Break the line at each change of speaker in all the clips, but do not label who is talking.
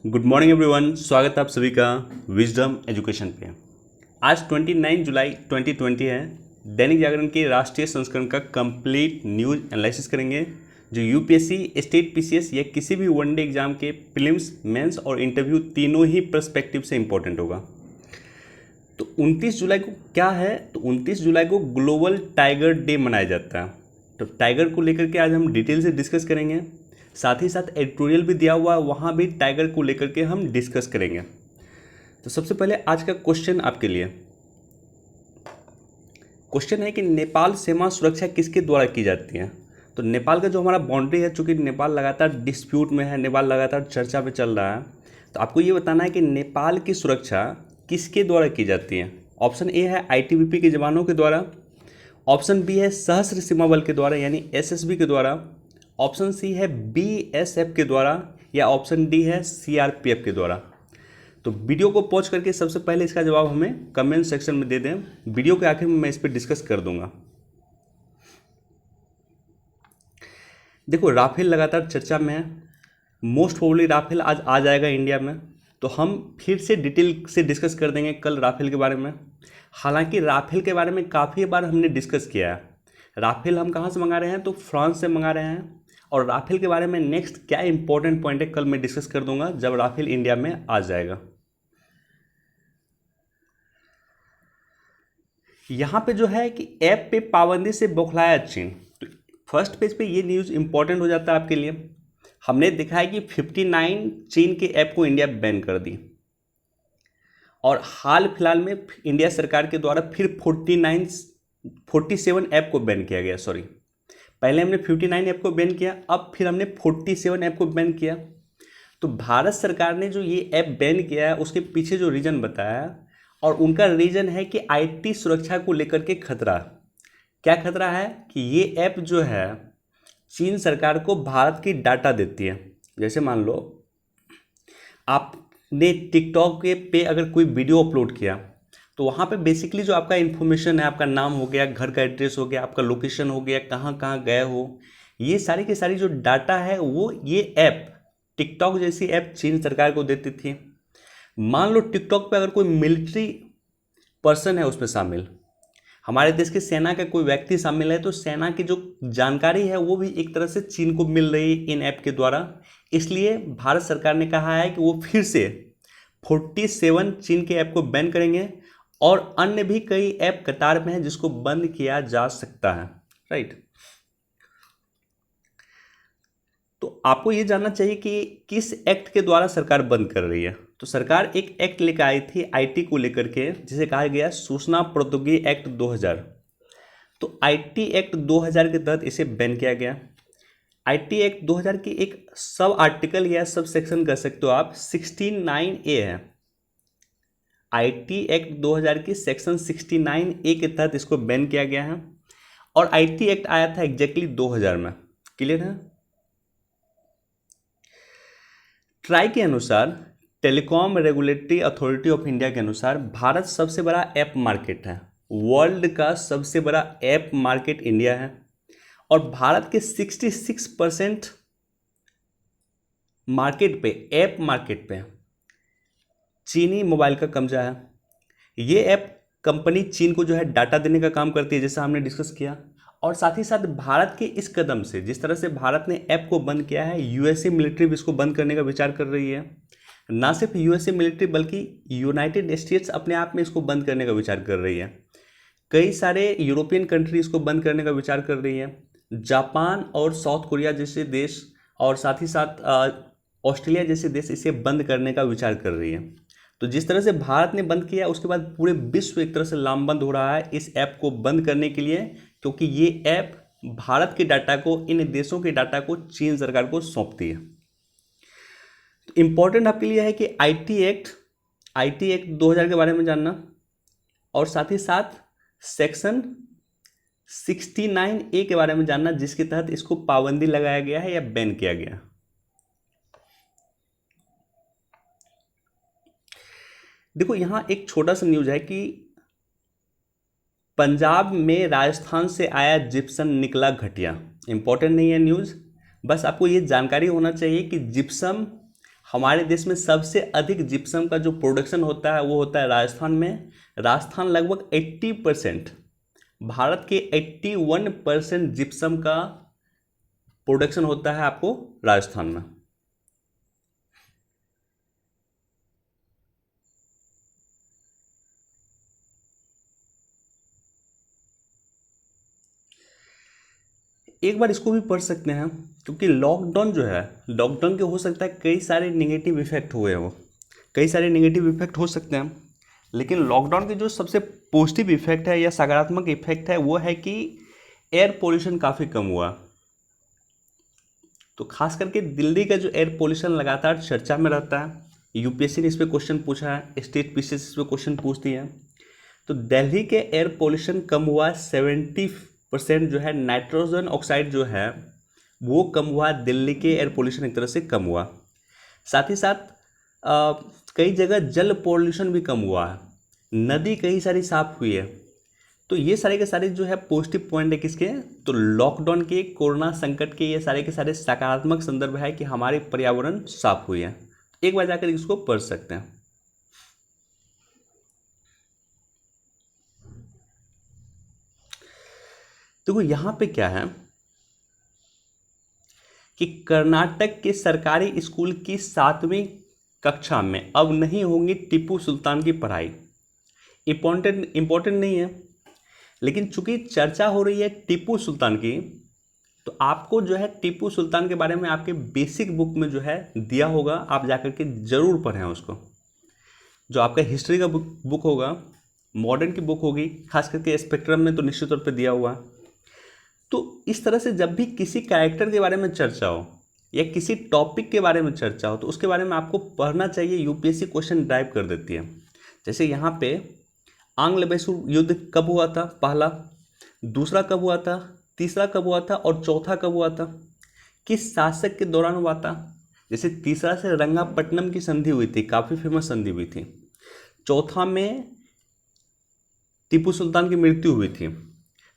Good morning everyone, स्वागत है आप सभी का विजडम एजुकेशन पे। आज 29 जुलाई 2020 है। दैनिक जागरण के राष्ट्रीय संस्करण का कंप्लीट न्यूज एनालिसिस करेंगे जो यूपीएससी, स्टेट पीसीएस या किसी भी वनडे एग्जाम के प्रीलिम्स, मेंस और इंटरव्यू तीनों ही पर्सपेक्टिव से इंपॉर्टेंट होगा। तो 29 जुलाई को क्या है, तो 29 जुलाई को ग्लोबल टाइगर डे मनाया जाता है। तो टाइगर को लेकर के आज हम डिटेल से डिस्कस करेंगे। साथ ही साथ एडिटोरियल भी दिया हुआ है, वहाँ भी टाइगर को लेकर के हम डिस्कस करेंगे। तो सबसे पहले आज का क्वेश्चन आपके लिए क्वेश्चन है कि नेपाल सीमा सुरक्षा किसके द्वारा की जाती है। तो नेपाल का जो हमारा बाउंड्री है, चूँकि नेपाल लगातार डिस्प्यूट में है, नेपाल लगातार चर्चा पे चल रहा है, तो आपको ये बताना है कि नेपाल की सुरक्षा किसके द्वारा की जाती है। ऑप्शन ए है आईटीबीपी के जवानों के द्वारा, ऑप्शन बी है सशस्त्र सीमा बल के द्वारा यानी एसएसबी के द्वारा, ऑप्शन सी है बीएसएफ के द्वारा या ऑप्शन डी है सीआरपीएफ के द्वारा। तो वीडियो को पॉज करके सबसे पहले इसका जवाब हमें कमेंट सेक्शन में दे दें। वीडियो के आखिर में मैं इस पर डिस्कस कर दूंगा। देखो, राफेल लगातार चर्चा में है। मोस्ट प्रोबेबली राफेल आज आ जाएगा इंडिया में, तो हम फिर से डिटेल से डिस्कस कर देंगे कल राफेल के बारे में। हालांकि राफेल के बारे में काफ़ी बार हमने डिस्कस किया है। राफेल हम कहाँ से मंगा रहे हैं, तो फ्रांस से मंगा रहे हैं। और राफेल के बारे में नेक्स्ट क्या इंपॉर्टेंट पॉइंट है, कल मैं डिस्कस कर दूंगा जब राफेल इंडिया में आ जाएगा। यहाँ पे जो है कि ऐप पे पाबंदी से बौखलाया चीन। तो फर्स्ट पेज पे ये न्यूज़ इंपॉर्टेंट हो जाता है आपके लिए। हमने देखा है कि 59 चीन के ऐप को इंडिया बैन कर दी, और हाल फिलहाल में इंडिया सरकार के द्वारा फिर 47 ऐप को बैन किया गया। सॉरी, पहले हमने 59 ऐप को बैन किया, अब फिर हमने 47 ऐप को बैन किया। तो भारत सरकार ने जो ये ऐप बैन किया है उसके पीछे जो रीज़न बताया, और उनका रीज़न है कि आईटी सुरक्षा को लेकर के खतरा। क्या खतरा है कि ये ऐप जो है चीन सरकार को भारत की डाटा देती है। जैसे मान लो आपने टिकटॉक पे अगर कोई वीडियो अपलोड किया, तो वहाँ पे बेसिकली जो आपका इन्फॉर्मेशन है, आपका नाम हो गया, घर का एड्रेस हो गया, आपका लोकेशन हो गया, कहाँ कहाँ गए हो, ये सारी की सारी जो डाटा है वो ये ऐप, टिकटॉक जैसी ऐप चीन सरकार को देती थी। मान लो टिकटॉक पे अगर कोई मिलिट्री पर्सन है उसमें शामिल, हमारे देश की सेना का कोई व्यक्ति शामिल है, तो सेना की जो जानकारी है वो भी एक तरह से चीन को मिल रही है इन ऐप के द्वारा। इसलिए भारत सरकार ने कहा है कि वो फिर से 47 चीन के ऐप को बैन करेंगे, और अन्य भी कई ऐप कतार में है जिसको बंद किया जा सकता है। राइट। तो आपको ये जानना चाहिए कि किस एक्ट के द्वारा सरकार बंद कर रही है। तो सरकार एक एक्ट लेकर आई थी आईटी को लेकर के, जिसे कहा गया सूचना प्रौद्योगिकी एक्ट 2000। तो आईटी एक्ट 2000 के तहत इसे बैन किया गया। आईटी एक्ट 2000 की एक सब आर्टिकल या सब सेक्शन कह सकते हो आप 69A है। आईटी एक्ट 2000 की सेक्शन 69A के तहत इसको बैन किया गया है, और आईटी एक्ट आया था एग्जैक्टली 2000 में। क्लियर है। ट्राई के अनुसार, telecom regulatory authority of India के अनुसार, भारत सबसे बड़ा ऐप मार्केट है। वर्ल्ड का सबसे बड़ा ऐप मार्केट इंडिया है, और भारत के 66% मार्केट पे, ऐप मार्केट पे चीनी मोबाइल का कब्जा है। ये ऐप कंपनी चीन को जो है डाटा देने का काम करती है, जैसा हमने डिस्कस किया। और साथ ही साथ भारत के इस कदम से, जिस तरह से भारत ने ऐप को बंद किया है, यूएसए मिलिट्री भी इसको बंद करने का विचार कर रही है। ना सिर्फ यूएसए मिलिट्री बल्कि यूनाइटेड स्टेट्स अपने आप में इसको बंद करने का विचार कर रही है। कई सारे यूरोपियन कंट्री इसको बंद करने का विचार कर रही है। जापान और साउथ कोरिया जैसे देश, और साथ ही साथ ऑस्ट्रेलिया जैसे देश इसे बंद करने का विचार कर रही है। तो जिस तरह से भारत ने बंद किया, उसके बाद पूरे विश्व एक तरह से लामबंद हो रहा है इस ऐप को बंद करने के लिए, क्योंकि ये ऐप भारत के डाटा को, इन देशों के डाटा को चीन सरकार को सौंपती है। तो इंपॉर्टेंट आपके लिए है कि आईटी एक्ट 2000 के बारे में जानना, और साथ ही साथ सेक्शन 69A के बारे में जानना, जिसके तहत इसको पाबंदी लगाया गया है या बैन किया गया। देखो, यहां एक छोटा सा न्यूज है कि पंजाब में राजस्थान से आया जिप्सम निकला घटिया। इंपॉर्टेंट नहीं है न्यूज़, बस आपको ये जानकारी होना चाहिए कि जिप्सम हमारे देश में सबसे अधिक जिप्सम का जो प्रोडक्शन होता है वो होता है राजस्थान में। राजस्थान लगभग 80%, भारत के 81% जिप्सम का प्रोडक्शन होता है आपको राजस्थान में। एक बार इसको भी पढ़ सकते हैं, क्योंकि लॉकडाउन जो है, लॉकडाउन के हो सकता है कई सारे नेगेटिव इफेक्ट हुए हो, कई सारे नेगेटिव इफेक्ट हो सकते हैं, लेकिन लॉकडाउन के जो सबसे पॉजिटिव इफेक्ट है या सकारात्मक इफेक्ट है वो है कि एयर पोल्यूशन काफ़ी कम हुआ। तो खास करके दिल्ली का जो एयर पोल्यूशन लगातार चर्चा में रहता है, यूपीएससी ने इस पर क्वेश्चन पूछा है, स्टेट पीसीएस इस पर क्वेश्चन पूछती है। तो दिल्ली के एयर पोल्यूशन कम हुआ 70% जो है, नाइट्रोजन ऑक्साइड जो है वो कम हुआ, दिल्ली के एयर पोल्यूशन एक तरह से कम हुआ। साथ ही साथ कई जगह जल पोल्यूशन भी कम हुआ है, नदी कई सारी साफ हुई है। तो ये सारे के सारे जो है पॉजिटिव पॉइंट है किसके, तो लॉकडाउन के, कोरोना संकट के, ये सारे के सारे सकारात्मक संदर्भ है कि हमारे पर्यावरण साफ हुई है। एक बार जाकर इसको पढ़ सकते हैं। देखो यहाँ पे क्या है कि कर्नाटक के सरकारी स्कूल की 7वीं कक्षा में अब नहीं होंगी टीपू सुल्तान की पढ़ाई। इम्पोर्टेंट नहीं है, लेकिन चूंकि चर्चा हो रही है टीपू सुल्तान की, तो आपको जो है टीपू सुल्तान के बारे में आपके बेसिक बुक में जो है दिया होगा, आप जाकर के जरूर पढ़ें उसको। जो आपका हिस्ट्री का बुक होगा, मॉडर्न की बुक होगी, खास करके स्पेक्ट्रम में तो निश्चित तौर पे दिया हुआ। तो इस तरह से जब भी किसी कैरेक्टर के बारे में चर्चा हो या किसी टॉपिक के बारे में चर्चा हो तो उसके बारे में आपको पढ़ना चाहिए। यूपीएससी क्वेश्चन ड्राइव कर देती है। जैसे यहाँ पे आंग्ल मैसूर युद्ध कब हुआ था, पहला, दूसरा कब हुआ था, तीसरा कब हुआ था और चौथा कब हुआ था, किस शासक के दौरान हुआ था। जैसे तीसरा से रंगापट्टनम की संधि हुई थी, काफ़ी फेमस संधि हुई थी। चौथा में टीपू सुल्तान की मृत्यु हुई थी।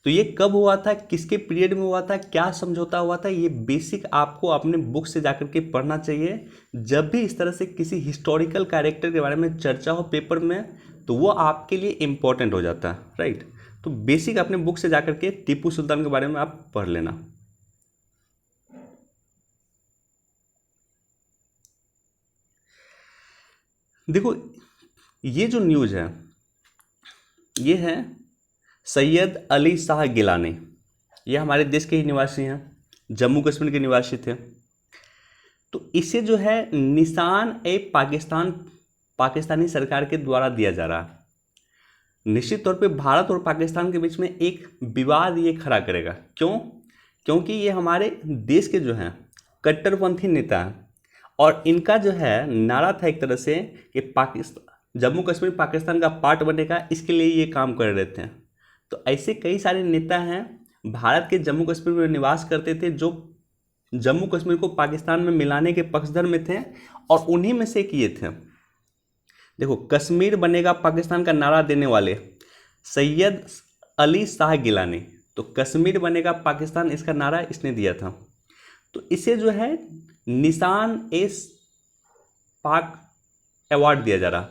तो ये कब हुआ था, किसके पीरियड में हुआ था, क्या समझौता हुआ था, ये बेसिक आपको अपने बुक से जाकर के पढ़ना चाहिए। जब भी इस तरह से किसी हिस्टोरिकल कैरेक्टर के बारे में चर्चा हो पेपर में तो वो आपके लिए इम्पोर्टेंट हो जाता है, राइट। तो बेसिक अपने बुक से जाकर के टीपू सुल्तान के बारे में आप पढ़ लेना। देखो ये जो न्यूज़ है ये है सैयद अली शाह गिलानी। ये हमारे देश के ही निवासी हैं, जम्मू कश्मीर के निवासी थे। तो इसे जो है निशान ए पाकिस्तानी सरकार के द्वारा दिया जा रहा है। निश्चित तौर पे भारत और पाकिस्तान के बीच में एक विवाद ये खड़ा करेगा। क्यों? क्योंकि ये हमारे देश के जो हैं कट्टरपंथी नेता हैं और इनका जो है नारा था एक तरह से कि पाकिस्तान, जम्मू कश्मीर पाकिस्तान का पार्ट बनेगा, इसके लिए ये काम कर रहे थे। तो ऐसे कई सारे नेता हैं भारत के जम्मू कश्मीर में निवास करते थे जो जम्मू कश्मीर को पाकिस्तान में मिलाने के पक्षधर में थे, और उन्हीं में से एक ये थे। देखो, कश्मीर बनेगा पाकिस्तान का नारा देने वाले सैयद अली शाह गिलानी, तो कश्मीर बनेगा पाकिस्तान इसका नारा इसने दिया था। तो इसे जो है निशान ए पाक अवार्ड दिया जा रहा।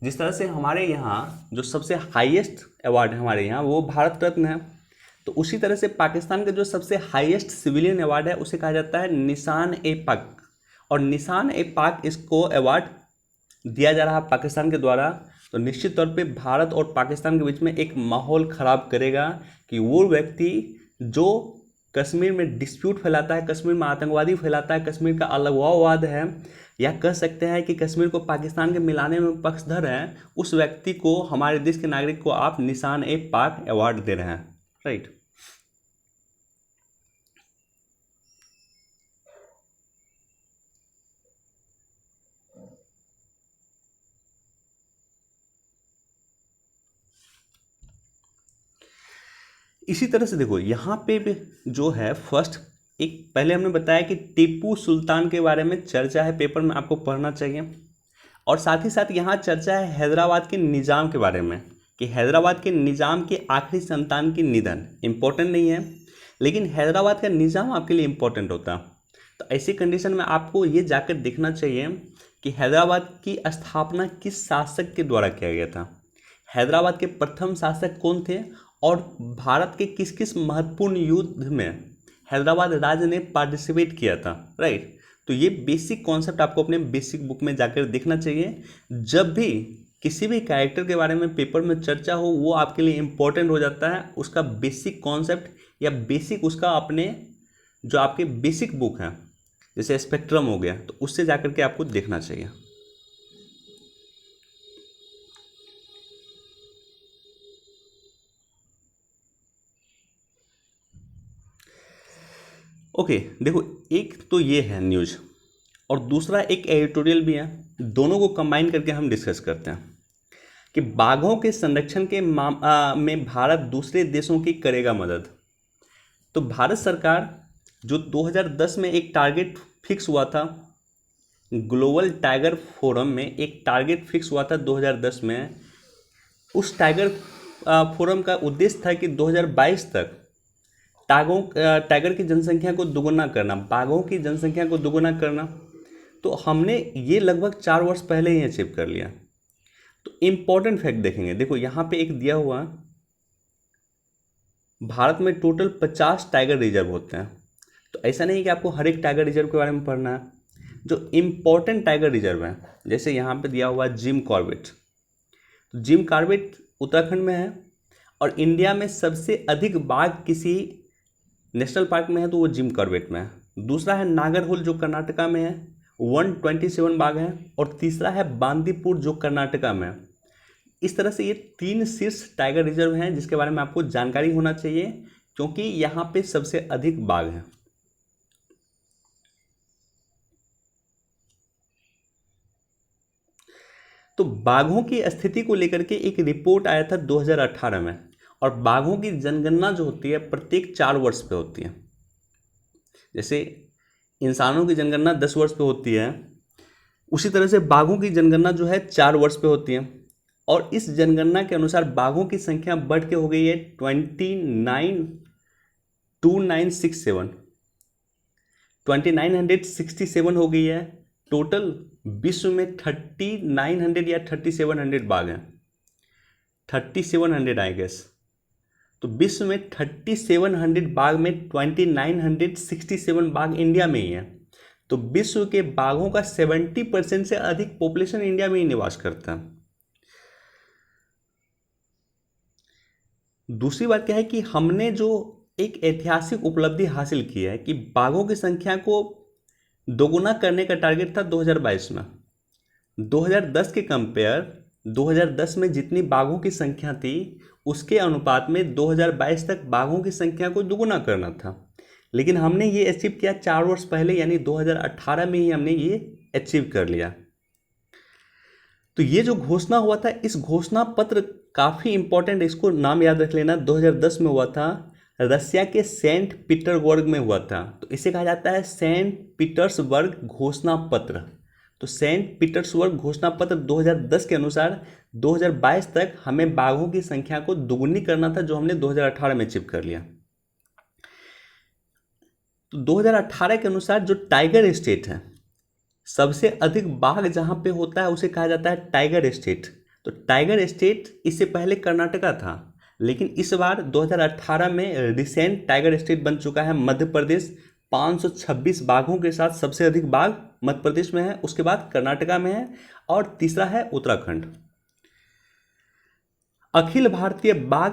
जिस तरह से हमारे यहाँ जो सबसे हाईएस्ट अवार्ड है हमारे यहाँ वो भारत रत्न है, तो उसी तरह से पाकिस्तान का जो सबसे हाईएस्ट सिविलियन अवार्ड है उसे कहा जाता है निशान ए पाक। और निशान ए पाक इसको अवार्ड दिया जा रहा पाकिस्तान के द्वारा। तो निश्चित तौर पे भारत और पाकिस्तान के बीच में एक माहौल ख़राब करेगा कि वो व्यक्ति जो कश्मीर में डिस्प्यूट फैलाता है, कश्मीर में आतंकवादी फैलाता है, कश्मीर का अलगाववाद है, या कह सकते हैं कि कश्मीर को पाकिस्तान के मिलाने में पक्षधर है, उस व्यक्ति को, हमारे देश के नागरिक को आप निशान ए पाक अवार्ड दे रहे हैं, राइट। इसी तरह से देखो यहाँ पे भी जो है फर्स्ट, एक पहले हमने बताया कि टीपू सुल्तान के बारे में चर्चा है पेपर में, आपको पढ़ना चाहिए। और साथ ही साथ यहाँ चर्चा है हैदराबाद के निज़ाम के बारे में कि हैदराबाद के निज़ाम के आखिरी संतान की निधन। इम्पोर्टेंट नहीं है, लेकिन हैदराबाद का निज़ाम आपके लिए इम्पोर्टेंट होता है। तो ऐसी कंडीशन में आपको ये जाकर देखना चाहिए कि हैदराबाद की स्थापना किस शासक के द्वारा किया गया था, हैदराबाद के प्रथम शासक कौन थे, और भारत के किस किस महत्वपूर्ण युद्ध में हैदराबाद राज्य ने पार्टिसिपेट किया था, राइट। तो ये बेसिक कॉन्सेप्ट आपको अपने बेसिक बुक में जाकर देखना चाहिए। जब भी किसी भी कैरेक्टर के बारे में पेपर में चर्चा हो, वो आपके लिए इम्पोर्टेंट हो जाता है, उसका बेसिक कॉन्सेप्ट या बेसिक उसका अपने जो आपके बेसिक बुक हैं जैसे स्पेक्ट्रम हो गया, तो उससे जाकर के आपको देखना चाहिए। ओके देखो, एक तो ये है न्यूज़ और दूसरा एक एडिटोरियल भी है, दोनों को कंबाइन करके हम डिस्कस करते हैं कि बाघों के संरक्षण के में भारत दूसरे देशों की करेगा मदद। तो भारत सरकार जो 2010 में एक टारगेट फिक्स हुआ था, ग्लोबल टाइगर फोरम में एक टारगेट फिक्स हुआ था 2010 में, उस टाइगर फोरम का उद्देश्य था कि 2022 तक टाइगर की जनसंख्या को दोगुना करना, बाघों की जनसंख्या को दोगुना करना। तो हमने ये लगभग 4 वर्ष पहले ही अचीव कर लिया। तो इम्पॉर्टेंट फैक्ट देखेंगे, देखो यहाँ पे एक दिया हुआ, भारत में टोटल 50 टाइगर रिजर्व होते हैं। तो ऐसा नहीं कि आपको हर एक टाइगर रिजर्व के बारे में पढ़ना है, जो इम्पोर्टेंट टाइगर रिजर्व हैं, जैसे यहाँ पे दिया हुआ जिम कॉर्बेट। तो जिम कॉर्बेट उत्तराखंड में है, और इंडिया में सबसे अधिक बाघ किसी नेशनल पार्क में है तो वो जिम कॉर्बेट में है। दूसरा है नागरहोल जो कर्नाटका में है, 127 बाघ है, और तीसरा है बांदीपुर जो कर्नाटका में है। इस तरह से ये 3 शीर्ष टाइगर रिजर्व हैं जिसके बारे में आपको जानकारी होना चाहिए, क्योंकि यहाँ पे सबसे अधिक बाघ हैं। तो बाघों की स्थिति को लेकर के एक रिपोर्ट आया था 2018 में, और बाघों की जनगणना जो होती है प्रत्येक 4 वर्ष पे होती है। जैसे इंसानों की जनगणना 10 वर्ष पे होती है, उसी तरह से बाघों की जनगणना जो है 4 वर्ष पे होती है। और इस जनगणना के अनुसार बाघों की संख्या बढ़ के हो गई है 2967 हो गई है। टोटल विश्व में 3900 या 3700 बाघ हैं, 3700 आई गेस। तो विश्व में 3700 बाघ में 2967 बाघ इंडिया में ही है। तो विश्व के बाघों का 70% से अधिक पॉपुलेशन इंडिया में ही निवास करता है। दूसरी बात क्या है कि हमने जो एक ऐतिहासिक उपलब्धि हासिल की है कि बाघों की संख्या को दोगुना करने का टारगेट था 2022 में। 2010 के कंपेयर 2010 में जितनी बाघों की संख्या थी उसके अनुपात में 2022 तक बाघों की संख्या को दोगुना करना था, लेकिन हमने ये अचीव किया 4 वर्ष पहले, यानी 2018 में ही हमने ये अचीव कर लिया। तो ये जो घोषणा हुआ था, इस घोषणा पत्र काफ़ी इंपॉर्टेंट, इसको नाम याद रख लेना, 2010 में हुआ था, रसिया के सेंट पीटर्सबर्ग में हुआ था। तो इसे कहा जाता है सेंट पीटर्सबर्ग घोषणा पत्र। तो सेंट पीटर्सबर्ग घोषणा पत्र 2010 के अनुसार 2022 तक हमें बाघों की संख्या को दुगुनी करना था, जो हमने 2018 में अचीव कर लिया। तो 2018 के अनुसार जो टाइगर स्टेट है, सबसे अधिक बाघ जहां पे होता है उसे कहा जाता है टाइगर स्टेट। तो टाइगर स्टेट इससे पहले कर्नाटका था, लेकिन इस बार 2018 में रिसेंट टाइगर स्टेट बन चुका है मध्य प्रदेश। 526 बाघों के साथ सबसे अधिक बाघ मध्य प्रदेश में है, उसके बाद कर्नाटका में है, और तीसरा है उत्तराखंड। अखिल भारतीय बाघ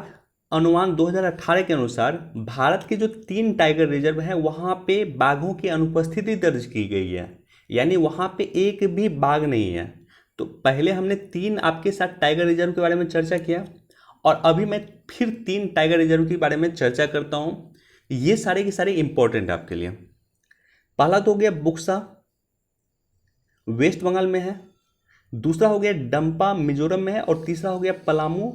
अनुमान 2018 के अनुसार भारत के जो 3 टाइगर रिजर्व हैं वहाँ पे बाघों की अनुपस्थिति दर्ज की गई है, यानी वहाँ पे एक भी बाघ नहीं है। तो पहले हमने 3 आपके साथ टाइगर रिजर्व के बारे में चर्चा किया, और अभी मैं फिर 3 टाइगर रिजर्व के बारे में चर्चा करता हूँ। ये सारे के सारे इंपॉर्टेंट आपके लिए। पहला तो हो गया बुक्सा, वेस्ट बंगाल में है। दूसरा हो गया डंपा, मिजोरम में है। और तीसरा हो गया पलामू,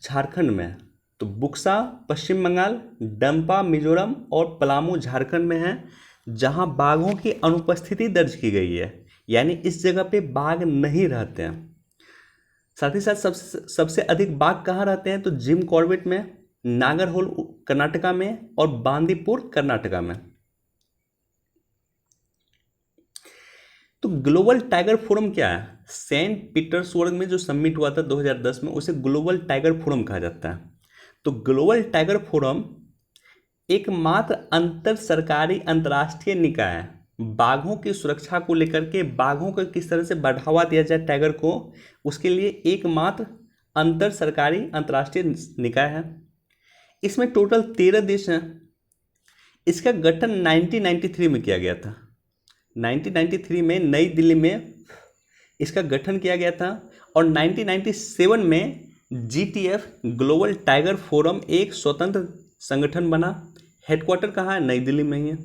झारखंड में है। तो बुक्सा पश्चिम बंगाल, डंपा मिजोरम और पलामू झारखंड में है, जहां बाघों की अनुपस्थिति दर्ज की गई है, यानी इस जगह पे बाघ नहीं रहते हैं। साथ ही साथ सबसे अधिक बाघ कहाँ रहते हैं, तो जिम कॉर्बेट में, नागरहोल कर्नाटका में, और बांदीपुर कर्नाटका में। तो ग्लोबल टाइगर फोरम क्या है? सेंट पीटर्सबर्ग में जो समिट हुआ था 2010 में, उसे ग्लोबल टाइगर फोरम कहा जाता है। तो ग्लोबल टाइगर फोरम एकमात्र अंतर सरकारी अंतर्राष्ट्रीय निकाय है बाघों की सुरक्षा को लेकर के, बाघों को किस तरह से बढ़ावा दिया जाए टाइगर को, उसके लिए एकमात्र अंतर सरकारी अंतर्राष्ट्रीय निकाय है। इसमें टोटल 13 देश हैं। इसका गठन 1993 में किया गया था। 1993 में नई दिल्ली में इसका गठन किया गया था और 1997 में GTF ग्लोबल टाइगर फोरम एक स्वतंत्र संगठन बना। हेडक्वार्टर कहाँ है? नई दिल्ली में ही है।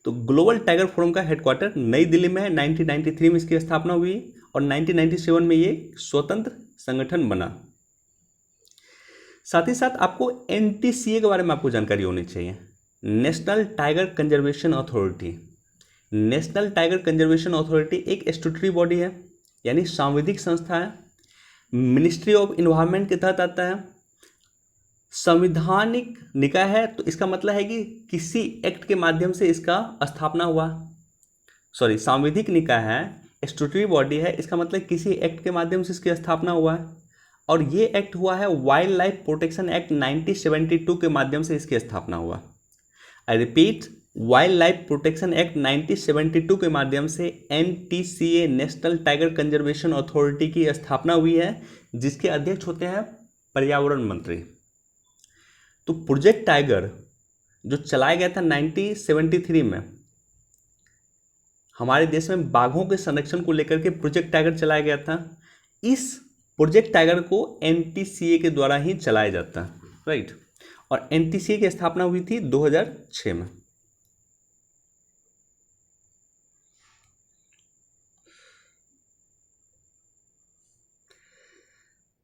तो ग्लोबल टाइगर फोरम का हेडक्वार्टर नई दिल्ली में है। 1993 में इसकी स्थापना हुई और 1997 में ये स्वतंत्र संगठन बना। साथ ही साथ आपको NTCA के बारे में आपको जानकारी होनी चाहिए। National tiger conservation authority. National tiger conservation authority एक स्टैट्यूटरी बॉडी है, यानी सांविधिक संस्था है। मिनिस्ट्री ऑफ इन्वायरमेंट के तहत आता है। संवैधानिक निकाय है, तो इसका मतलब है कि किसी एक्ट के माध्यम से इसका स्थापना हुआ। सांविधिक निकाय है, स्टैट्यूटरी बॉडी है, इसका मतलब किसी एक्ट के माध्यम से इसकी स्थापना हुआ है। और ये एक्ट हुआ है वाइल्ड लाइफ प्रोटेक्शन एक्ट 1972 के माध्यम से इसकी स्थापना हुआ। I repeat, wild life protection act 1972 के माध्यम से NTCA national tiger conservation authority की स्थापना हुई है, जिसके अध्यक्ष होते हैं पर्यावरण मंत्री। तो प्रोजेक्ट टाइगर जो चलाया गया था 1973 में, हमारे देश में बाघों के संरक्षण को लेकर के प्रोजेक्ट टाइगर चलाया गया था। इस प्रोजेक्ट टाइगर को NTCA के द्वारा ही चलाया जाता है, राइट। और NTCA की स्थापना हुई थी 2006 में।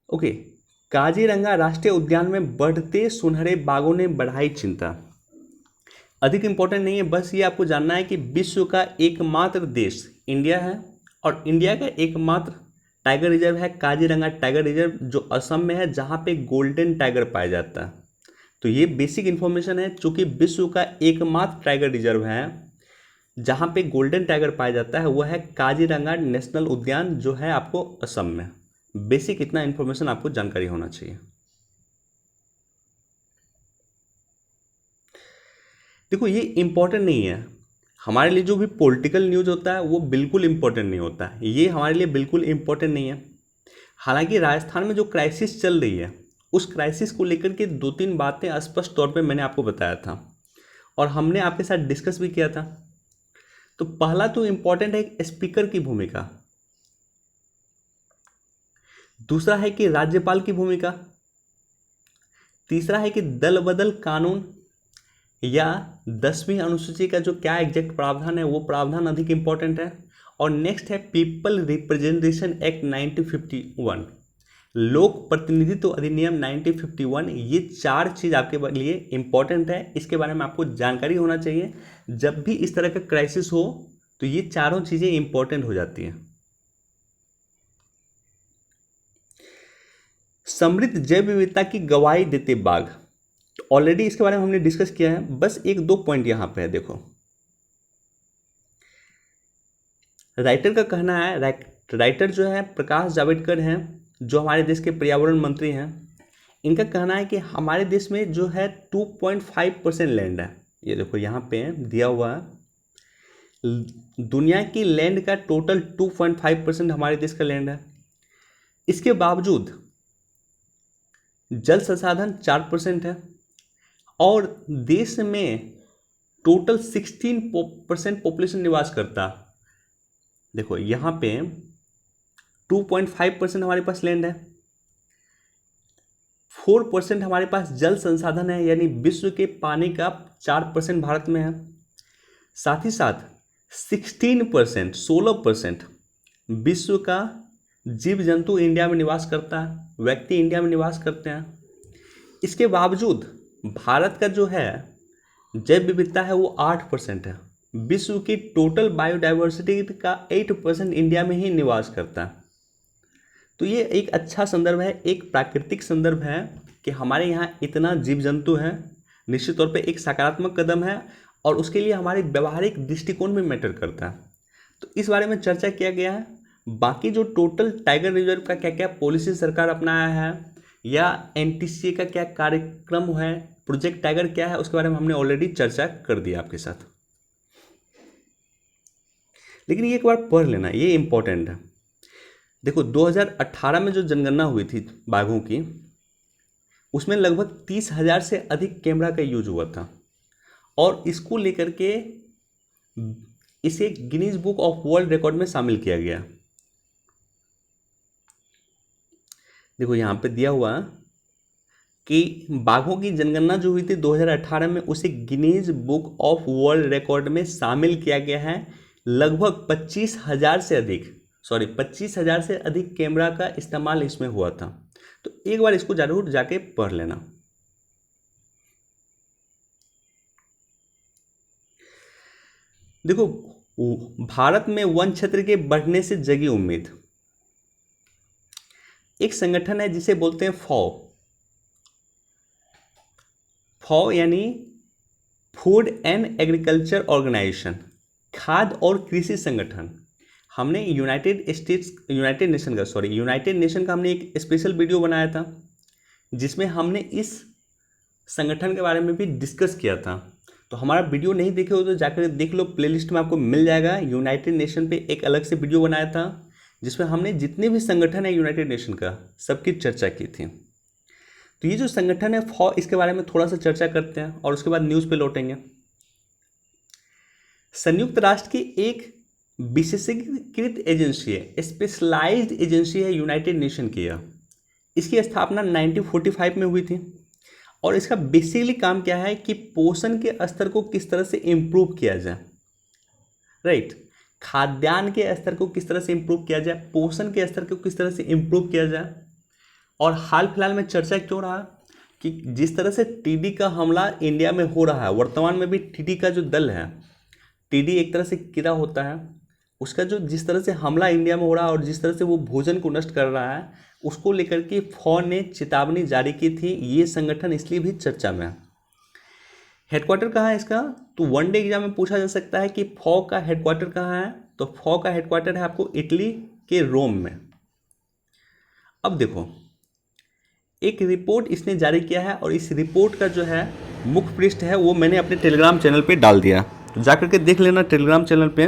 ओके, काजीरंगा राष्ट्रीय उद्यान में बढ़ते सुनहरे बाघों ने बढ़ाई चिंता। अधिक इंपॉर्टेंट नहीं है, बस ये आपको जानना है कि विश्व का एकमात्र देश इंडिया है और इंडिया का एकमात्र टाइगर रिजर्व है काजीरंगा टाइगर रिजर्व, जो असम में है, जहाँ पे गोल्डन टाइगर पाया जाता है। तो ये बेसिक इन्फॉर्मेशन है। चूंकि विश्व का एकमात्र टाइगर रिजर्व है जहाँ पे गोल्डन टाइगर पाया जाता है, वह है काजीरंगा नेशनल उद्यान, जो है आपको असम में। बेसिक इतना इन्फॉर्मेशन आपको जानकारी होना चाहिए। देखो, ये इंपॉर्टेंट नहीं है हमारे लिए। जो भी पॉलिटिकल न्यूज़ होता है वो बिल्कुल इंपॉर्टेंट नहीं होता है, ये हमारे लिए बिल्कुल इंपॉर्टेंट नहीं है। हालांकि राजस्थान में जो क्राइसिस चल रही है, उस क्राइसिस को लेकर के 2-3 बातें स्पष्ट तौर पे मैंने आपको बताया था और हमने आपके साथ डिस्कस भी किया था। तो पहला तो इंपॉर्टेंट है स्पीकर की भूमिका, दूसरा है कि राज्यपाल की भूमिका, तीसरा है कि दल बदल कानून या 10वीं अनुसूची का जो क्या एग्जैक्ट प्रावधान है वो प्रावधान अधिक इंपॉर्टेंट है, और नेक्स्ट है पीपल रिप्रेजेंटेशन एक्ट 1951, लोक प्रतिनिधित्व अधिनियम 1951। ये 4 चीज़ आपके लिए इंपॉर्टेंट है, इसके बारे में आपको जानकारी होना चाहिए। जब भी इस तरह का क्राइसिस हो तो ये चारों चीज़ें इंपॉर्टेंट हो जाती हैं। समृद्ध जैव विविधता की गवाही देते बाघ, तो ऑलरेडी इसके बारे में हमने डिस्कस किया है। बस 1-2 पॉइंट यहां पे है। देखो, राइटर का कहना है, राइटर जो है प्रकाश जावड़ेकर हैं, जो हमारे देश के पर्यावरण मंत्री हैं। इनका कहना है कि हमारे देश में जो है 2.5% लैंड है। ये देखो यहाँ पे दिया हुआ है, दुनिया की लैंड का टोटल 2.5% हमारे देश का लैंड है। इसके बावजूद जल संसाधन 4% है और देश में टोटल 16% पॉपुलेशन निवास करता। देखो यहाँ पे 2.5% हमारे पास लैंड है, 4% हमारे पास जल संसाधन है, यानी विश्व के पानी का 4% भारत में है। साथ ही साथ 16% विश्व का जीव जंतु इंडिया में निवास करता है, व्यक्ति इंडिया में निवास करते हैं। इसके बावजूद भारत का जो है जैव विविधता है वो 8% है। विश्व की टोटल बायोडाइवर्सिटी का 8% इंडिया में ही निवास करता है। तो ये एक अच्छा संदर्भ है, एक प्राकृतिक संदर्भ है कि हमारे यहाँ इतना जीव जंतु है। निश्चित तौर पे एक सकारात्मक कदम है और उसके लिए हमारे व्यवहारिक दृष्टिकोण भी मैटर करता है। तो इस बारे में चर्चा किया गया है। बाकी जो टोटल टाइगर रिजर्व का क्या क्या पॉलिसी सरकार अपनाया है या एनटीसी का क्या कार्यक्रम है, प्रोजेक्ट टाइगर क्या है, उसके बारे में हमने ऑलरेडी चर्चा कर दिया आपके साथ। लेकिन ये एक बार पढ़ लेना, ये इंपॉर्टेंट है। देखो 2018 में जो जनगणना हुई थी बाघों की, उसमें लगभग 30,000 से अधिक कैमरा का यूज हुआ था और इसको लेकर के इसे Guinness book of world record में शामिल किया गया। देखो यहाँ पे दिया हुआ कि बाघों की जनगणना जो हुई थी 2018 में, उसे Guinness book of world record में शामिल किया गया है। लगभग 25,000 से अधिक कैमरा का इस्तेमाल इसमें हुआ था। तो एक बार इसको जरूर जाके पढ़ लेना। देखो भारत में वन क्षेत्र के बढ़ने से जगी उम्मीद, एक संगठन है जिसे बोलते हैं फॉ यानी फूड एंड एग्रीकल्चर ऑर्गेनाइजेशन, खाद्य और कृषि संगठन। हमने यूनाइटेड नेशन का हमने एक स्पेशल वीडियो बनाया था जिसमें हमने इस संगठन के बारे में भी डिस्कस किया था। तो हमारा वीडियो नहीं देखे हो तो जाकर देख लो, प्लेलिस्ट में आपको मिल जाएगा। यूनाइटेड नेशन पे एक अलग से वीडियो बनाया था जिसमें हमने जितने भी संगठन है यूनाइटेड नेशन का सबकी चर्चा की थी। तो ये जो संगठन है फॉ, इसके बारे में थोड़ा सा चर्चा करते हैं और उसके बाद न्यूज़ पे लौटेंगे। संयुक्त राष्ट्र की एक विशेषीकृत एजेंसी है, स्पेशलाइज्ड एजेंसी है यूनाइटेड नेशन की। इसकी स्थापना 1945 में हुई थी और इसका बेसिकली काम क्या है कि पोषण के स्तर को किस तरह से इम्प्रूव किया जाए, राइट। खाद्यान्न के स्तर को किस तरह से इम्प्रूव किया जाए, पोषण के स्तर को किस तरह से इम्प्रूव किया जाए। और हाल फिलहाल में चर्चा क्यों रहा कि जिस तरह से टीडी का हमला इंडिया में हो रहा है, वर्तमान में भी टीडी का जो दल है, टीडी एक तरह से कीड़ा होता है, उसका जो जिस तरह से हमला इंडिया में हो रहा है और जिस तरह से वो भोजन को नष्ट कर रहा है, उसको लेकर के फॉ ने चेतावनी जारी की थी। ये संगठन इसलिए भी चर्चा में है। हेडक्वार्टर कहाँ है इसका, तो वनडे एग्जाम में पूछा जा सकता है कि फॉ का हेडक्वार्टर कहाँ है। तो फॉ का हेडक्वार्टर है आपको इटली के रोम में। अब देखो एक रिपोर्ट इसने जारी किया है और इस रिपोर्ट का जो है मुख्य पृष्ठ है वो मैंने अपने टेलीग्राम चैनल पे डाल दिया, तो जाकर के देख लेना टेलीग्राम चैनल पे।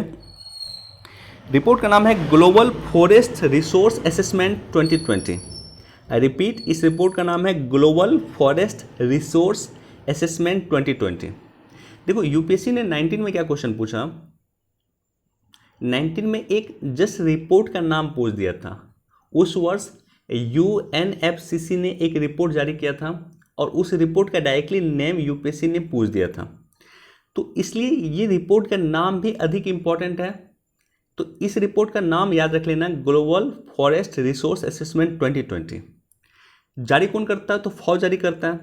रिपोर्ट का नाम है global forest resource assessment 2020। I repeat, इस रिपोर्ट का नाम है ग्लोबल फॉरेस्ट रिसोर्स असेसमेंट 2020। देखो यूपीएससी ने 19 में क्या क्वेश्चन पूछा, 19 में एक जस्ट रिपोर्ट का नाम पूछ दिया था। उस वर्ष यूएनएफसीसी ने एक रिपोर्ट जारी किया था और उस रिपोर्ट का डायरेक्टली नेम यूपीएससी ने पूछ दिया था। तो इसलिए ये रिपोर्ट का नाम भी अधिक इम्पॉर्टेंट है। तो इस रिपोर्ट का नाम याद रख लेना, ग्लोबल फॉरेस्ट रिसोर्स असेसमेंट 2020। जारी कौन करता है, तो फॉ जारी करता है।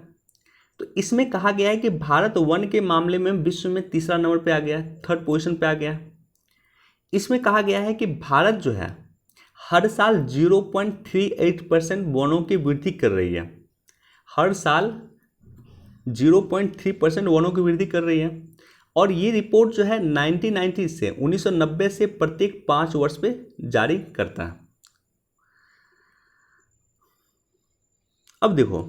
तो इसमें कहा गया है कि भारत वन के मामले में विश्व में तीसरा नंबर पे आ गया, थर्ड पोजीशन पे आ गया। इसमें कहा गया है कि भारत जो है हर साल 0.38% वनों की वृद्धि कर रही है, हर साल 0.3% वनों की वृद्धि कर रही है। और ये रिपोर्ट जो है 1990 से प्रत्येक 5 वर्ष पे जारी करता है। अब देखो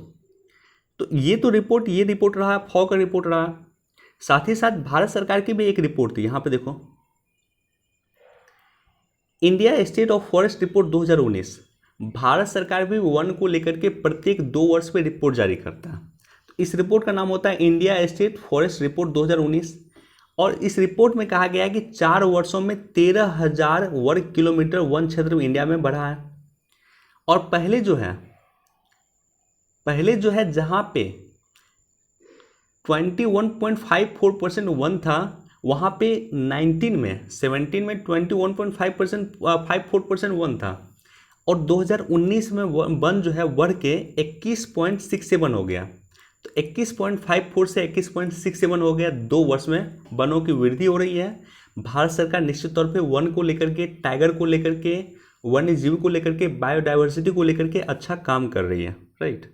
तो ये रिपोर्ट रहा, फॉ का रिपोर्ट रहा। साथ ही साथ भारत सरकार की भी एक रिपोर्ट थी, यहाँ पे देखो India state of forest report 2019। Bharat सरकार भी वन को लेकर के प्रत्येक 2 वर्ष पे रिपोर्ट जारी करता है। तो इस रिपोर्ट का नाम होता है इंडिया स्टेट फॉरेस्ट रिपोर्ट 2019। और इस रिपोर्ट में कहा गया है कि 4 वर्षों में 13,000 वर्ग किलोमीटर वन क्षेत्र इंडिया में बढ़ा है। और पहले जो है जहाँ पे 21.54% वन था, वहाँ पे 17 में 21.54% वन था। और 2019 में वन जो है बढ़ के 21.67 हो गया। तो 21.54 से 21.67 हो गया। 2 वर्ष में वनों की वृद्धि हो रही है। भारत सरकार निश्चित तौर पे वन को लेकर के, टाइगर को लेकर के, वन्य जीव को लेकर के, बायोडाइवर्सिटी को लेकर के अच्छा काम कर रही है, राइट।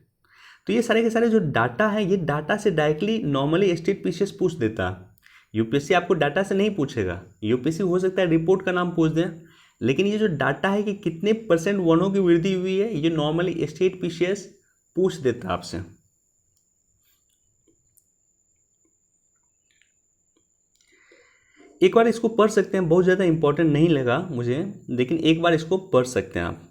तो ये सारे के सारे जो डाटा है, ये डाटा से डायरेक्टली नॉर्मली स्टेट पीसीएस पूछ देता यूपीएससी आपको डाटा से नहीं पूछेगा, यूपीएससी हो सकता है रिपोर्ट का नाम पूछ दें, लेकिन ये जो डाटा है कि कितने % वनों की वृद्धि हुई है, ये नॉर्मली स्टेट पीसीएस पूछ देता है आपसे। एक बार इसको पढ़ सकते हैं, बहुत ज़्यादा इंपॉर्टेंट नहीं लगा मुझे, लेकिन एक बार इसको पढ़ सकते हैं आप।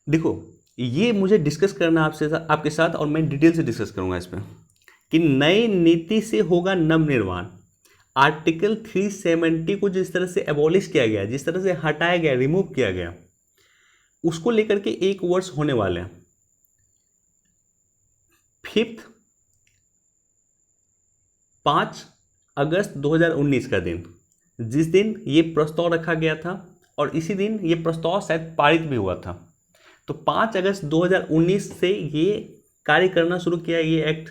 देखो, ये मुझे डिस्कस करना आपसे आपके साथ, और मैं डिटेल से डिस्कस करूंगा इस पर कि नई नीति से होगा नवनिर्माण। आर्टिकल 370 को जिस तरह से एबॉलिश किया गया, जिस तरह से हटाया गया, रिमूव किया गया, उसको लेकर के 1 वर्ष होने वाले हैं। 5 अगस्त 2019 का दिन, जिस दिन ये प्रस्ताव रखा गया था, और इसी दिन ये प्रस्ताव शायद पारित भी हुआ था। तो 5 अगस्त 2019 से ये कार्य करना शुरू किया ये एक्ट।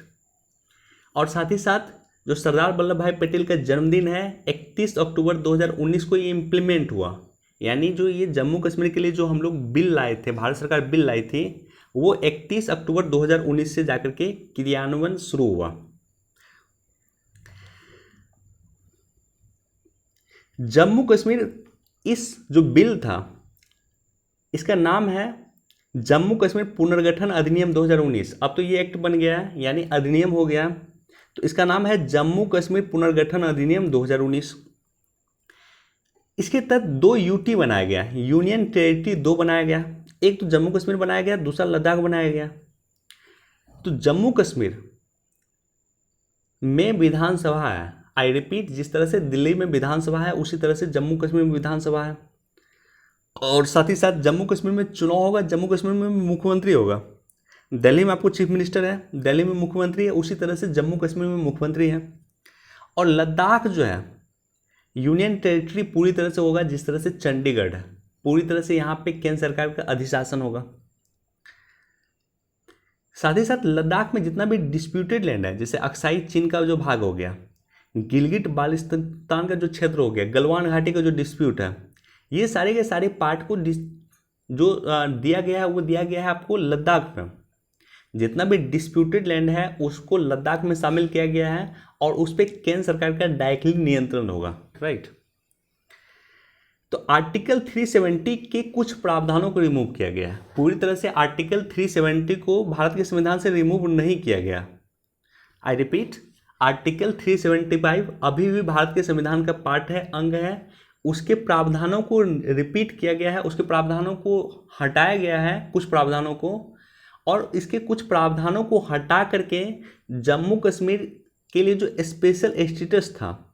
और साथ ही साथ जो सरदार वल्लभ भाई पटेल का जन्मदिन है 31 अक्टूबर 2019 को ये इम्प्लीमेंट हुआ। यानी जो ये जम्मू कश्मीर के लिए जो हम लोग बिल लाए थे, भारत सरकार बिल लाई थी, वो 31 अक्टूबर 2019 से जाकर के क्रियान्वयन शुरू हुआ। जम्मू कश्मीर, इस जो बिल था इसका नाम है जम्मू कश्मीर पुनर्गठन अधिनियम 2019। अब तो ये एक्ट बन गया है, यानी अधिनियम हो गया, तो इसका नाम है जम्मू कश्मीर पुनर्गठन अधिनियम 2019। इसके तहत 2 यूटी बनाया गया, यूनियन टेरिटरी 2 बनाया गया। एक तो जम्मू कश्मीर बनाया गया, दूसरा लद्दाख बनाया गया। तो जम्मू कश्मीर में विधानसभा है, आई रिपीट, जिस तरह से दिल्ली में विधानसभा है उसी तरह से जम्मू कश्मीर में विधानसभा है। और साथ ही साथ जम्मू कश्मीर में चुनाव होगा, जम्मू कश्मीर में मुख्यमंत्री होगा। दिल्ली में आपको चीफ मिनिस्टर है, दिल्ली में मुख्यमंत्री है, उसी तरह से जम्मू कश्मीर में मुख्यमंत्री है। और लद्दाख जो है यूनियन टेरिटरी पूरी तरह से होगा, जिस तरह से चंडीगढ़ है, पूरी तरह से यहाँ पे केंद्र सरकार का अधिशासन होगा। साथ ही साथ लद्दाख में जितना भी डिस्प्यूटेड लैंड है, जैसे अक्साई चीन का जो भाग हो गया, गिलगिट बाल्टिस्तान का जो क्षेत्र हो गया, गलवान घाटी का जो डिस्प्यूट है, ये सारे के सारे पार्ट को जो दिया गया है वो दिया गया है आपको लद्दाख में। जितना भी डिस्प्यूटेड लैंड है उसको लद्दाख में शामिल किया गया है, और उस पर केंद्र सरकार का डायरेक्टली नियंत्रण होगा, राइट। तो आर्टिकल 370 के कुछ प्रावधानों को रिमूव किया गया है। पूरी तरह से आर्टिकल 370 को भारत के संविधान से रिमूव नहीं किया गया। आई रिपीट, आर्टिकल 375 अभी भी भारत के संविधान का पार्ट है, अंग है। उसके प्रावधानों को रिपीट किया गया है, उसके प्रावधानों को हटाया गया है, कुछ प्रावधानों को, और इसके कुछ प्रावधानों को हटा करके जम्मू कश्मीर के लिए जो स्पेशल स्टेटस था,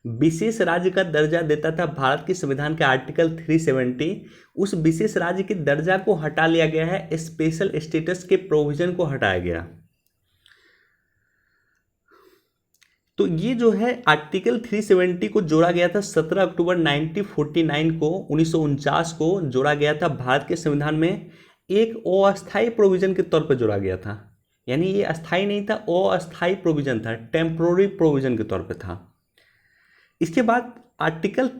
विशेष राज्य का दर्जा देता था भारत के संविधान के आर्टिकल 370, उस विशेष राज्य के दर्जा को हटा लिया गया है, स्पेशल स्टेटस के प्रोविजन को हटाया गया। तो ये जो है आर्टिकल 370 को जोड़ा गया था 17 अक्टूबर 1949 को, 1949 को जोड़ा गया था भारत के संविधान में, एक अस्थायी प्रोविजन के तौर पर जोड़ा गया था। यानी ये अस्थायी नहीं था, अस्थायी प्रोविजन था, टेम्पोररी प्रोविजन के तौर पर था। इसके बाद आर्टिकल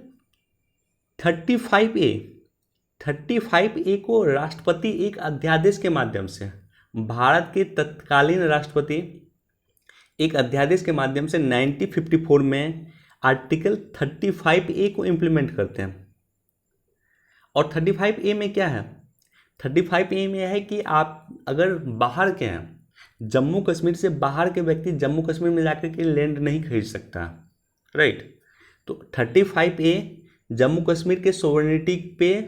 35A को राष्ट्रपति एक अध्यादेश के माध्यम से, भारत के तत्कालीन राष्ट्रपति एक अध्यादेश के माध्यम से 1954 में आर्टिकल 35A को इम्प्लीमेंट करते हैं। और 35A में क्या है? 35A में है कि आप अगर बाहर के हैं, जम्मू कश्मीर से बाहर के व्यक्ति जम्मू कश्मीर में जाकर के लैंड नहीं खरीद सकता, राइट। तो 35A जम्मू कश्मीर के सोवरेनिटी पे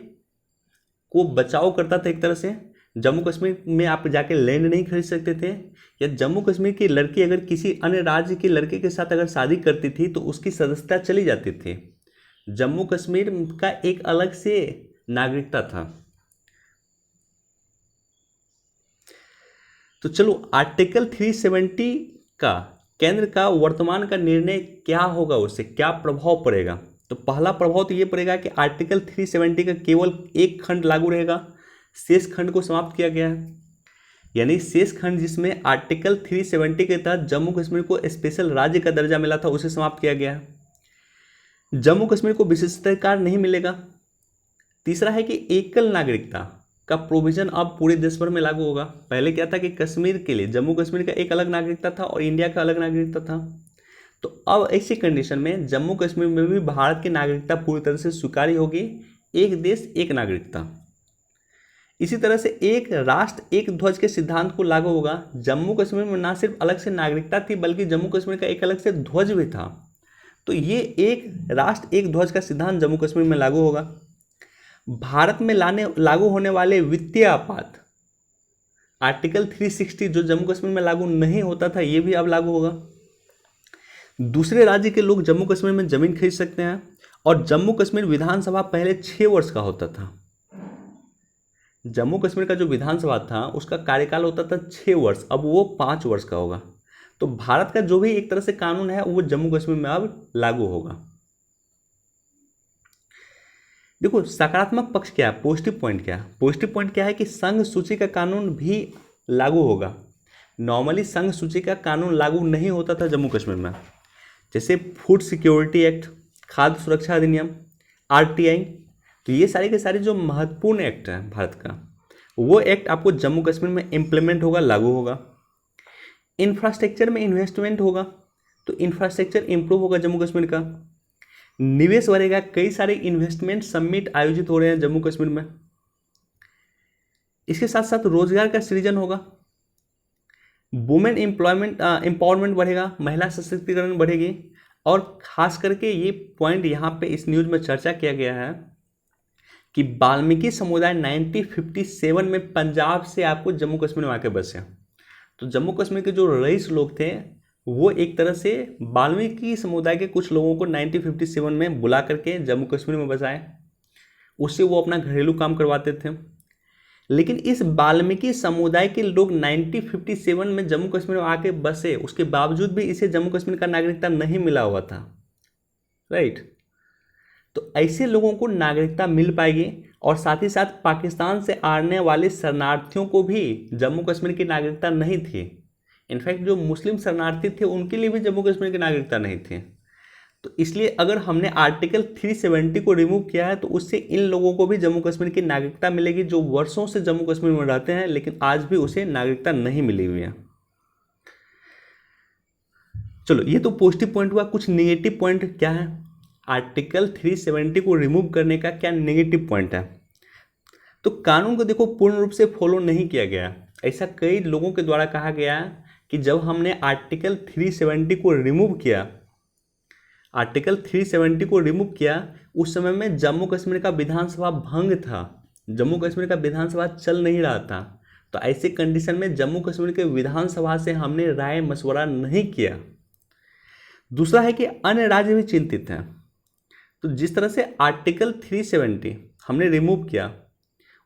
को बचाव करता था एक तरह से। जम्मू कश्मीर में आप जाके लैंड नहीं खरीद सकते थे, या जम्मू कश्मीर की लड़की अगर किसी अन्य राज्य के लड़के के साथ अगर शादी करती थी तो उसकी सदस्यता चली जाती थी। जम्मू कश्मीर का एक अलग से नागरिकता था। तो चलो, आर्टिकल 370 का केंद्र का वर्तमान का निर्णय क्या होगा, उससे क्या प्रभाव पड़ेगा? तो पहला प्रभाव तो ये पड़ेगा कि आर्टिकल 370 का केवल एक खंड लागू रहेगा, शेष खंड को समाप्त किया गया है। यानी शेष खंड जिसमें आर्टिकल 370 के तहत जम्मू कश्मीर को स्पेशल राज्य का दर्जा मिला था, उसे समाप्त किया गया है। जम्मू कश्मीर को विशेषाधिकार नहीं मिलेगा। तीसरा है कि एकल नागरिकता, का प्रोविज़न अब पूरे देश भर में लागू होगा। पहले क्या था कि कश्मीर के लिए, जम्मू कश्मीर का एक अलग नागरिकता था और इंडिया का अलग नागरिकता था। तो अब ऐसी कंडीशन में जम्मू कश्मीर में भी भारत की नागरिकता पूरी तरह से स्वीकार्य होगी, एक देश एक नागरिकता। इसी तरह से एक राष्ट्र एक ध्वज के सिद्धांत को लागू होगा। जम्मू कश्मीर में ना सिर्फ अलग से नागरिकता थी बल्कि जम्मू कश्मीर का एक अलग से ध्वज भी था। तो ये एक राष्ट्र एक ध्वज का सिद्धांत जम्मू कश्मीर में लागू होगा। भारत में लागू होने वाले वित्तीय आपात, आर्टिकल 360 जो जम्मू कश्मीर में लागू नहीं होता था, ये भी अब लागू होगा। दूसरे राज्य के लोग जम्मू कश्मीर में जमीन खरीद सकते हैं। और जम्मू कश्मीर विधानसभा पहले 6 वर्ष का होता था। जम्मू कश्मीर का जो विधानसभा था उसका कार्यकाल होता था 6 वर्ष, अब वो 5 वर्ष का होगा। तो भारत का जो भी एक तरह से कानून है वो जम्मू कश्मीर में अब लागू होगा। देखो सकारात्मक पक्ष क्या है, पॉजिटिव पॉइंट क्या है। पॉजिटिव पॉइंट क्या है कि संघ सूची का कानून भी लागू होगा। नॉर्मली संघ सूची का कानून लागू नहीं होता था जम्मू कश्मीर में, जैसे फूड सिक्योरिटी एक्ट, खाद्य सुरक्षा अधिनियम, आरटीआई। तो ये सारे के सारे जो महत्वपूर्ण एक्ट हैं भारत का, वो एक्ट आपको जम्मू कश्मीर में इम्प्लीमेंट होगा, लागू होगा। इंफ्रास्ट्रक्चर में इन्वेस्टमेंट होगा, तो इंफ्रास्ट्रक्चर इंप्रूव होगा जम्मू कश्मीर का। निवेश बढ़ेगा, कई सारे इन्वेस्टमेंट समिट आयोजित हो रहे हैं जम्मू कश्मीर में। इसके साथ साथ रोजगार का सृजन होगा। वुमेन एम्पावरमेंट बढ़ेगा, महिला सशक्तिकरण बढ़ेगी। और खास करके ये पॉइंट यहाँ पे इस न्यूज में चर्चा किया गया है कि वाल्मीकि समुदाय 1957 में पंजाब से आपको जम्मू कश्मीर में आके बसे। तो जम्मू कश्मीर के जो रईस लोग थे वो एक तरह से वाल्मीकि समुदाय के कुछ लोगों को 1957 में बुला करके जम्मू कश्मीर में बसाए, उससे वो अपना घरेलू काम करवाते थे। लेकिन इस वाल्मीकि समुदाय के लोग 1957 में जम्मू कश्मीर में आके बसे, उसके बावजूद भी इसे जम्मू कश्मीर का नागरिकता नहीं मिला हुआ था, राइट। तो ऐसे लोगों को नागरिकता मिल पाएगी। और साथ ही साथ पाकिस्तान से आने वाले शरणार्थियों को भी जम्मू कश्मीर की नागरिकता नहीं थी। इनफैक्ट जो मुस्लिम शरणार्थी थे उनके लिए भी जम्मू कश्मीर की नागरिकता नहीं थी। तो इसलिए अगर हमने आर्टिकल 370 को रिमूव किया है तो उससे इन लोगों को भी जम्मू कश्मीर की नागरिकता मिलेगी, जो वर्षों से जम्मू कश्मीर में रहते हैं लेकिन आज भी उसे नागरिकता नहीं मिली हुई है। चलो ये तो पॉजिटिव पॉइंट हुआ। कुछ नेगेटिव पॉइंट क्या है, आर्टिकल 370 को रिमूव करने का क्या नेगेटिव पॉइंट है। तो कानून को देखो पूर्ण रूप से फॉलो नहीं किया गया। ऐसा कई लोगों के द्वारा कहा गया कि जब हमने आर्टिकल 370 को रिमूव किया, आर्टिकल 370 को रिमूव किया उस समय में जम्मू कश्मीर का विधानसभा भंग था, जम्मू कश्मीर का विधानसभा चल नहीं रहा था। तो ऐसे कंडीशन में जम्मू कश्मीर के विधानसभा से हमने राय मशवरा नहीं किया। दूसरा है कि अन्य राज्य भी चिंतित हैं। तो जिस तरह से आर्टिकल 370 हमने रिमूव किया,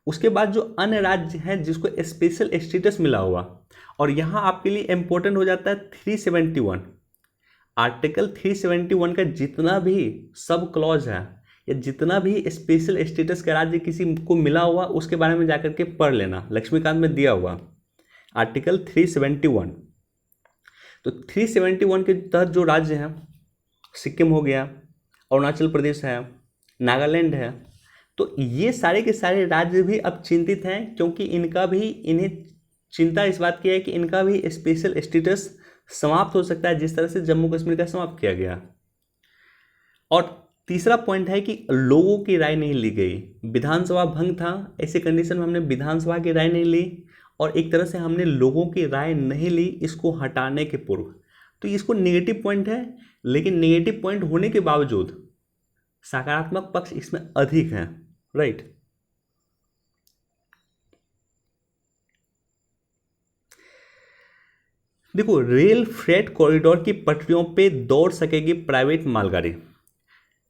उसके बाद जो अन्य राज्य हैं जिसको स्पेशल स्टेटस मिला हुआ, और यहाँ आपके लिए इम्पोर्टेंट हो जाता है 371। आर्टिकल 371 का जितना भी सब क्लॉज है या जितना भी स्पेशल स्टेटस का राज्य किसी को मिला हुआ, उसके बारे में जाकर के पढ़ लेना, लक्ष्मीकांत में दिया हुआ आर्टिकल 371। तो 371 के तहत जो राज्य हैं, सिक्किम हो गया, अरुणाचल प्रदेश है, नागालैंड है, तो ये सारे के सारे राज्य भी अब चिंतित हैं, क्योंकि इन्हें चिंता इस बात की है कि इनका भी स्पेशल स्टेटस समाप्त हो सकता है जिस तरह से जम्मू कश्मीर का समाप्त किया गया। और तीसरा पॉइंट है कि लोगों की राय नहीं ली गई, विधानसभा भंग था, ऐसे कंडीशन में हमने विधानसभा की राय नहीं ली और एक तरह से हमने लोगों की राय नहीं ली इसको हटाने के पूर्व। तो इसको नेगेटिव पॉइंट है, लेकिन नेगेटिव पॉइंट होने के बावजूद सकारात्मक पक्ष इसमें अधिक है, राइट। देखो रेल फ्रेट कॉरिडोर की पटरियों पे दौड़ सकेगी प्राइवेट मालगाड़ी।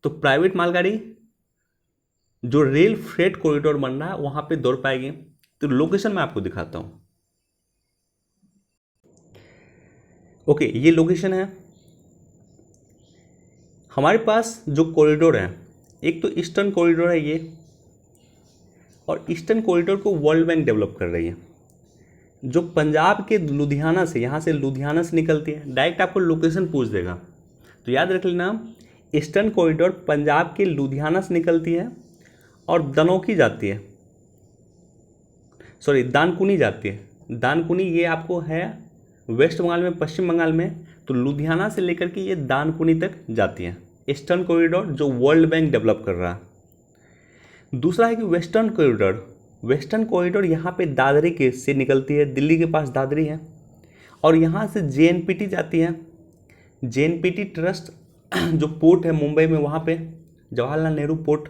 तो प्राइवेट मालगाड़ी जो रेल फ्रेट कॉरिडोर बन रहा है वहां पे दौड़ पाएगी। तो लोकेशन मैं आपको दिखाता हूं। ओके, ये लोकेशन है। हमारे पास जो कॉरिडोर है, एक तो ईस्टर्न कॉरिडोर है ये, और ईस्टर्न कॉरिडोर को वर्ल्ड बैंक डेवलप कर रही है, जो पंजाब के लुधियाना से, यहाँ से लुधियाना से निकलती है। डायरेक्ट आपको लोकेशन पूछ देगा, तो याद रख लेना, ईस्टर्न कॉरिडोर पंजाब के लुधियाना से निकलती है और दनौकी जाती है। सॉरी दानकुनी जाती है। दानकुनी ये आपको है वेस्ट बंगाल में, पश्चिम बंगाल में। तो लुधियाना से लेकर के ये दानकुनी तक जाती है। ईस्टर्न कॉरिडोर जो वर्ल्ड बैंक डेवलप कर रहा है। दूसरा है कि वेस्टर्न कॉरिडोर। वेस्टर्न कॉरिडोर यहाँ पे दादरी के से निकलती है, दिल्ली के पास दादरी है, और यहाँ से JNPT जाती है। JNPT ट्रस्ट जो पोर्ट है मुंबई में, वहाँ पे जवाहरलाल नेहरू पोर्ट,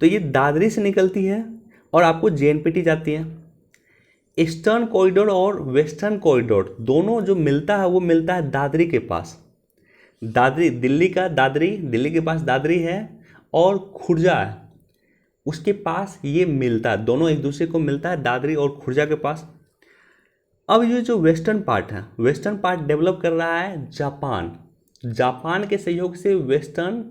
तो ये दादरी से निकलती है और आपको JNPT जाती है। ईस्टर्न कॉरिडोर और वेस्टर्न कॉरिडोर दोनों जो मिलता है वो मिलता है दादरी के पास। दादरी दिल्ली का, दादरी दिल्ली के पास दादरी है, और खुर्जा है उसके पास ये मिलता है, दोनों एक दूसरे को मिलता है, दादरी और खुर्जा के पास। अब ये जो वेस्टर्न पार्ट है, वेस्टर्न पार्ट डेवलप कर रहा है जापान। जापान के सहयोग से वेस्टर्न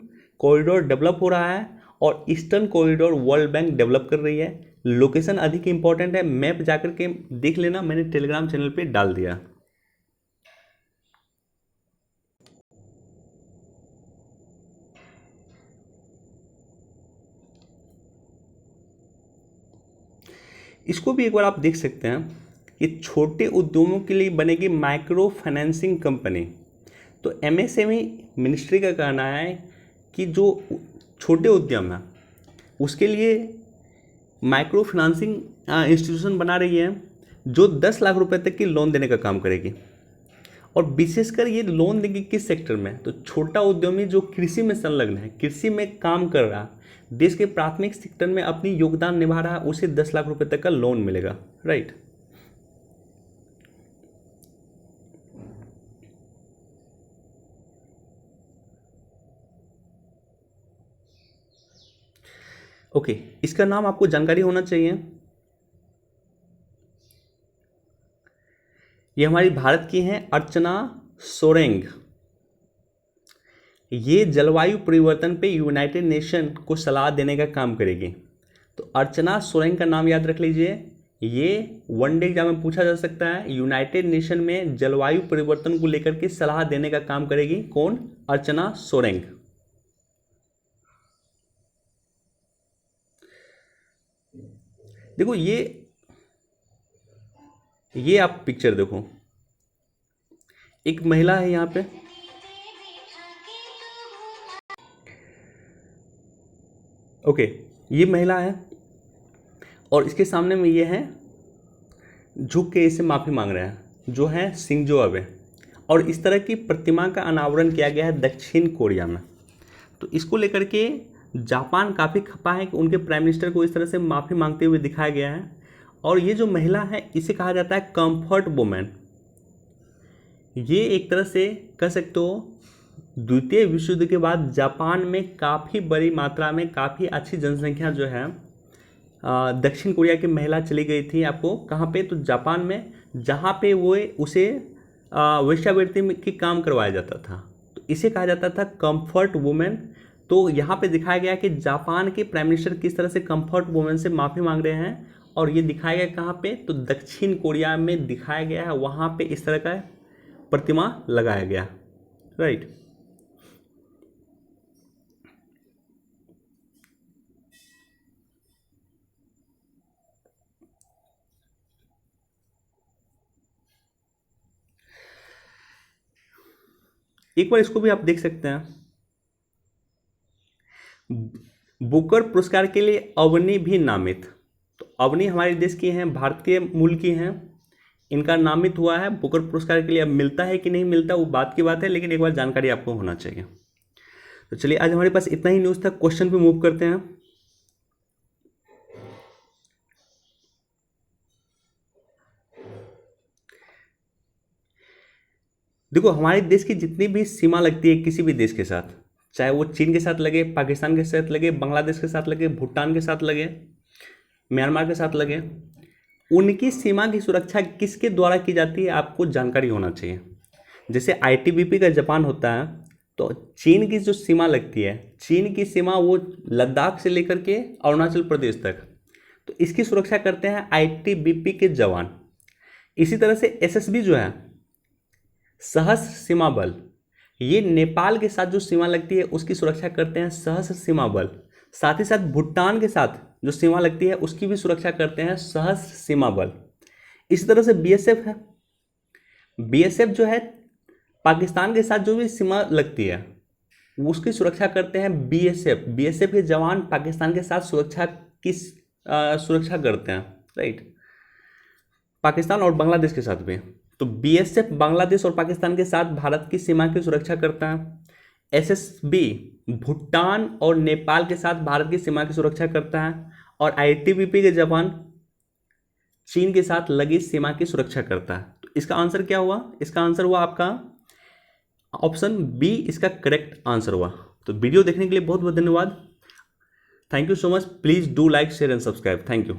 कॉरिडोर डेवलप हो रहा है और eastern corridor world bank develop कर रही है। लोकेशन अधिक इंपॉर्टेंट है, मैप जाकर के देख लेना, मैंने टेलीग्राम चैनल पे डाल दिया। इसको भी एक बार आप देख सकते हैं कि छोटे उद्योगों के लिए बनेगी माइक्रो फाइनेंसिंग कंपनी। तो MSME मिनिस्ट्री का कहना है कि जो छोटे उद्यम है उसके लिए माइक्रो फाइनेंसिंग इंस्टीट्यूशन बना रही है जो 10 लाख रुपए तक की लोन देने का काम करेगी। और विशेषकर ये लोन देगी किस सेक्टर में? तो छोटा उद्यमी जो कृषि में संलग्न है, कृषि में काम कर रहा, देश के प्राथमिक सेक्टर में अपनी योगदान निभा रहा, उसे 10 लाख रुपए तक का लोन मिलेगा। राइट। ओके, इसका नाम आपको जानकारी होना चाहिए। ये हमारी भारत की हैं अर्चना सोरेंग। ये जलवायु परिवर्तन पे यूनाइटेड नेशन को सलाह देने का काम करेगी। तो अर्चना सोरेंग का नाम याद रख लीजिए, ये वनडे एग्जाम में पूछा जा सकता है। यूनाइटेड नेशन में जलवायु परिवर्तन को लेकर के सलाह देने का काम करेगी। कौन? अर्चना सोरेंग। देखो ये आप पिक्चर देखो, एक महिला है यहाँ पे, ओके, ये महिला है और इसके सामने में ये है झुक के इसे माफ़ी मांग रहे हैं, जो है शिंजो अबे। और इस तरह की प्रतिमा का अनावरण किया गया है दक्षिण कोरिया में। तो इसको लेकर के जापान काफ़ी खपा है कि उनके प्राइम मिनिस्टर को इस तरह से माफ़ी मांगते हुए दिखाया गया है। और ये जो महिला है इसे कहा जाता है कंफर्ट वुमेन। ये एक तरह से कह सकते हो द्वितीय विश्व युद्ध के बाद जापान में काफ़ी बड़ी मात्रा में, काफ़ी अच्छी जनसंख्या जो है दक्षिण कोरिया की महिला चली गई थी। आपको कहाँ पे? तो जापान में, जहाँ पे वो उसे वेश्यावृत्ति की काम करवाया जाता था। तो इसे कहा जाता था कंफर्ट वुमेन। तो यहाँ पे दिखाया गया कि जापान के प्राइम मिनिस्टर किस तरह से कंफर्ट वुमेन से माफ़ी मांग रहे हैं। और ये दिखाया गया कहाँ पे? तो दक्षिण कोरिया में दिखाया गया है, वहाँ पे इस तरह का प्रतिमा लगाया गया। राइट। एक बार इसको भी आप देख सकते हैं। बुकर पुरस्कार के लिए अवनी भी नामित। तो अवनी हमारे देश की हैं, भारतीय मूल की हैं, इनका नामित हुआ है बुकर पुरस्कार के लिए। अब मिलता है कि नहीं मिलता वो बात की बात है, लेकिन एक बार जानकारी आपको होना चाहिए। तो चलिए, आज हमारे पास इतना ही न्यूज़ था। क्वेश्चन पे मूव करते हैं। देखो, हमारे देश की जितनी भी सीमा लगती है किसी भी देश के साथ, चाहे वो चीन के साथ लगे, पाकिस्तान के साथ लगे, बांग्लादेश के साथ लगे, भूटान के साथ लगे, म्यांमार के साथ लगे, उनकी सीमा की सुरक्षा किसके द्वारा की जाती है आपको जानकारी होना चाहिए। जैसे ITBP का जापान होता है, तो चीन की जो सीमा लगती है, चीन की सीमा वो लद्दाख से लेकर के अरुणाचल प्रदेश तक, तो इसकी सुरक्षा करते हैं ITBP के जवान। इसी तरह से SSB जो है, सशस्त्र सीमा बल, ये नेपाल के साथ जो सीमा लगती है उसकी सुरक्षा करते हैं सशस्त्र सीमा बल। साथ ही साथ भूटान के साथ जो सीमा लगती है उसकी भी सुरक्षा करते हैं सशस्त्र सीमा बल। इसी तरह से बीएसएफ है। बीएसएफ जो है पाकिस्तान के साथ जो भी सीमा लगती है उसकी सुरक्षा करते हैं बीएसएफ। बीएसएफ के जवान पाकिस्तान के साथ सुरक्षा करते हैं, राइट, पाकिस्तान और बांग्लादेश के साथ भी। तो बीएसएफ बांग्लादेश और पाकिस्तान के साथ भारत की सीमा की सुरक्षा करता है। एसएसबी भूटान और नेपाल के साथ भारत की सीमा की सुरक्षा करता है। और आईटीबीपी के जवान चीन के साथ लगी सीमा की सुरक्षा करता है। तो इसका आंसर क्या हुआ? इसका आंसर हुआ आपका ऑप्शन बी, इसका करेक्ट आंसर हुआ। तो वीडियो देखने के लिए बहुत बहुत धन्यवाद। Thank you so much. Please do like, share and subscribe. Thank you.